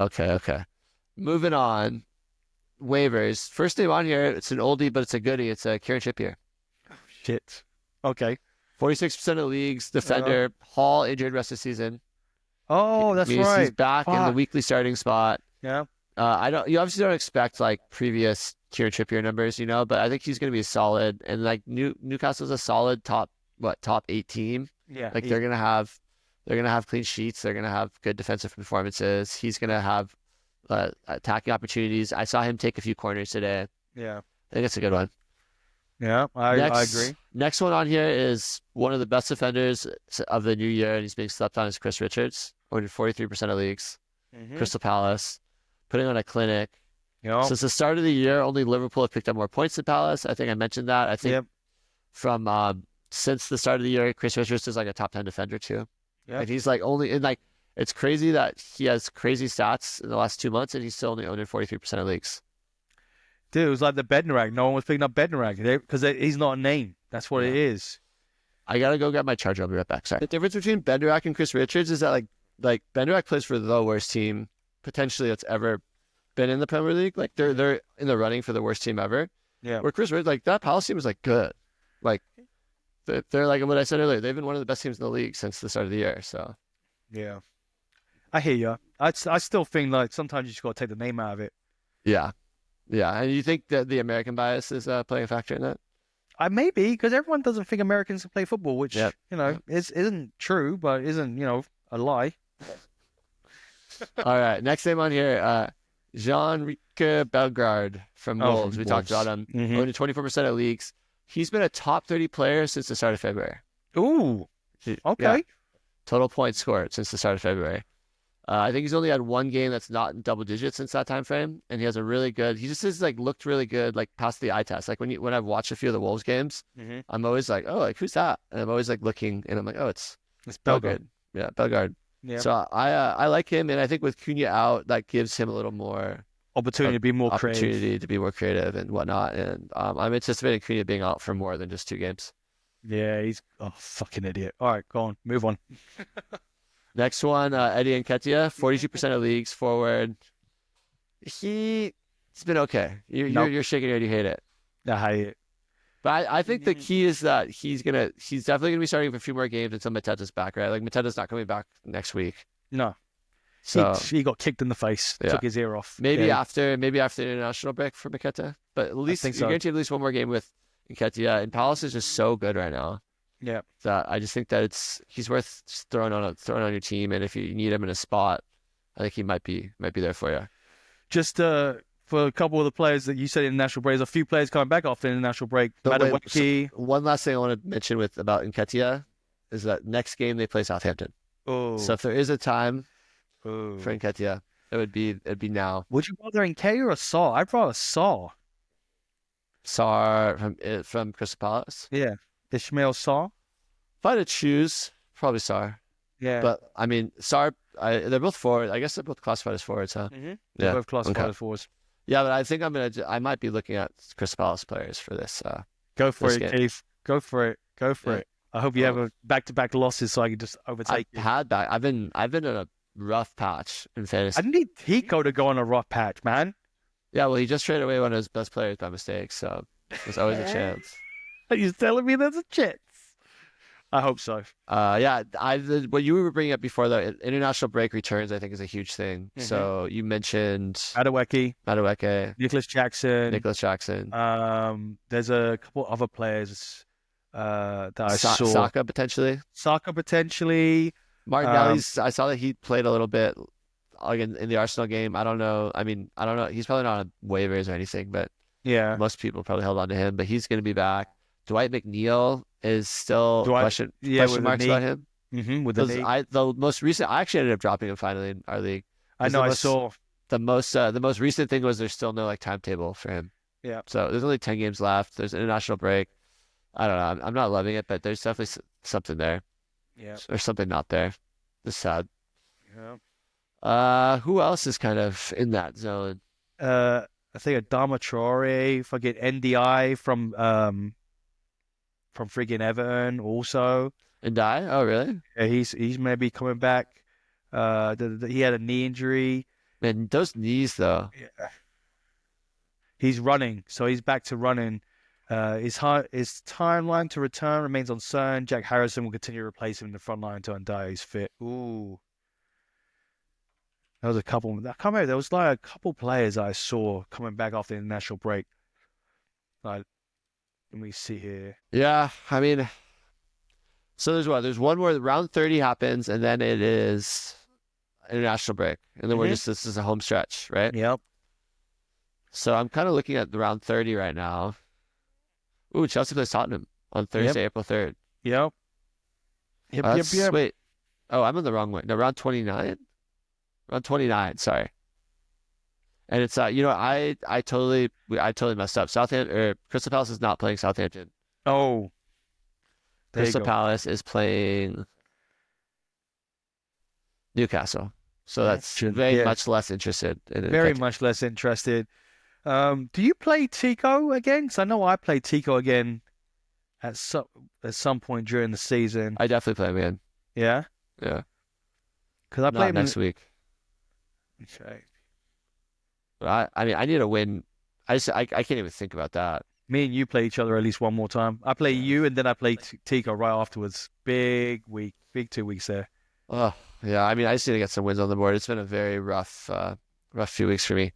Okay. Moving on. Waivers. First name on here, it's an oldie, but it's a goodie. It's a Kieran Trippier. Shit. Okay. 46% of leagues, Uh, defender. Hall injured rest of the season. oh, that's Means he's right. back in the Fuck. weekly starting spot. Yeah. I don't. You obviously don't expect like previous Kieran Trippier numbers, but I think he's going to be solid. And like Newcastle's a solid top 8 team. Yeah. Like they're gonna have clean sheets. They're gonna have good defensive performances. He's gonna have attacking opportunities. I saw him take a few corners today. Yeah. I think it's a good one. Yeah. I Next, agree. next one on here is one of the best defenders of the new year, and he's being slept on is Chris Richards, owned in 43% of leagues. Mm-hmm. Crystal Palace, putting on a clinic. Yeah. Since the start of the year, only Liverpool have picked up more points than Palace. I think I mentioned that. I think Yep. from since the start of the year, Chris Richards is like a top 10 defender too. Yep. And he's like only in like it's crazy that he has crazy stats in the last 2 months and he's still only owned in 43% of leagues. Dude, it was like the Bednarek. No one was picking up Bednarek because he's not a name. That's what it Yeah. is. I gotta go get my charger. I'll be right back. Sorry. The difference between Benderak and Chris Richards is that like Benderak plays for the worst team potentially that's ever been in the Premier League. Like they're in the running for the worst team ever. Yeah. Where Chris Richards, like that Palace team is like good. Like they're like what I said earlier. They've been one of the best teams in the league since the start of the year. So Yeah. I hear you. I still think like sometimes you just got to take the name out of it. yeah, yeah. And you think that the American bias is playing a factor in that? I maybe because everyone doesn't think Americans can play football, which Yep. isn't true, but isn't a lie. All right. Next name on here, Jean-Ric Bellegarde from Wolves. We talked about him. Mm-hmm. Owned in 24% of leagues. He's been a top 30 player since the start of February. Ooh. Yeah. Okay. Total points scored since the start of February. I think he's only had one game that's not in double digits since that time frame, and he has a really good. He just has like looked really good, like past the eye test. Like when I've watched a few of the Wolves games, Mm-hmm. I'm always like, oh, like who's that? And I'm always like looking, and I'm like, oh, it's It's Bellegarde. Bellegarde. Yeah, Bellegarde. Yeah. So I like him, and I think with Cunha out, that gives him a little more Opportunity to be more creative. opportunity to be more creative and whatnot. And I'm anticipating Cunha being out for more than just 2 games. Yeah, he's fucking idiot. All right, go on, move on. Next one, Eddie Nketiah, 42% of leagues forward. He's been okay. Nope. You're shaking your head. You hate it. I hate it. But I think the key is that he's definitely gonna be starting for a few more games until Mateta's back, right? Like Mateta's not coming back next week. No, So he got kicked in the face, Yeah. took his ear off. maybe Yeah, after the international break for Nketiah. But at least think you're so. guaranteed at least one more game with Nketiah. And Palace is just so good right now yeah. that I just think that he's worth just throwing on your team. And if you need him in a spot, I think he might be there for you. Just for a couple of the players that you said in the national break, there's a few players coming back after the international break. So wait, Madueke. one last thing I want to mention about Nketiah is that next game they play Southampton. Oh, So if there is a time oh. for Nketiah, it'd be now. Would you rather Nketiah or Saw? I'd rather Saw. Sar from Crystal Palace. Yeah, Ishmael Saw. If I had to choose, probably Sar. Yeah, But I mean, Sar, they're both forward. I guess they're both classified as forwards, huh? mm-hmm. Yeah. Both classified Okay. as forwards. Yeah, but I think I might be looking at Crystal Palace players for this. Go for This it, game. Keith. Go for it. Go for Yeah. it. I hope you have a back-to-back losses so I can just overtake you. I've been in a rough patch in fantasy. I need Tico to go on a rough patch, man. Yeah, well, he just traded away one of his best players by mistake, so there's always a chance. Are you telling me there's a chance? I hope so. Yeah, what you were bringing up before, the international break returns, I think is a huge thing. Mhm. So you mentioned Madueke, Madueke, Nicholas Jackson. Nicholas Jackson, There's a couple other players that I saw. Saka potentially. Saka potentially. Martinelli's. I saw that he played a little bit in the Arsenal game. I don't know. I mean, I don't know. He's probably not on waivers or anything, but Yeah. most people probably held on to him. But he's going to be back. Dwight McNeil is still question with marks the knee. about him. Mm-hmm, with the knee. The most recent, I actually ended up dropping him finally in our league. I know. I most- saw. The most recent thing was there's still no like timetable for him. Yeah. So there's only 10 games left. There's an international break. I don't know. I'm not loving it, but there's definitely something there. Yeah. There's something not there. It's sad. Yeah. Who else is kind of in that zone? I think Adama Traore, fucking NDI from friggin' Everton also. And Oh, really? Yeah, he's maybe coming back. He had a knee injury. Man, those knees though. Yeah. He's running, so he's back to running. His timeline to return remains uncertain. Jack Harrison will continue to replace him in the front line until Ndiaye is fit. Ooh. There was a couple. I can't remember. There was like a couple players I saw coming back after the international break. Like, let me see here. Yeah, I mean, so there's what? There's one more round 30 happens, and then it is international break, and then this is a home stretch, right? Yep. So I'm kind of looking at the round 30 right now. Ooh, Chelsea plays Tottenham on Thursday, April 3rd. Yep. Yep. Wait. Oh, I'm in the wrong way. No, round 29? Round 29, sorry. And it's I totally messed up. Crystal Palace is not playing Southampton. Oh. Crystal Palace is playing Newcastle. So that's very much less interested in it. Very much less interested. Do you play Tico again? Because I know I played Tico again at some point during the season. I definitely play him again. Yeah? Yeah. Because I play him next week. Okay. But I mean, I need a win. I can't even think about that. Me and you play each other at least one more time. I play you, and then I play Tico right afterwards. Big 2 weeks there. Oh, yeah. I mean, I just need to get some wins on the board. It's been a very rough few weeks for me.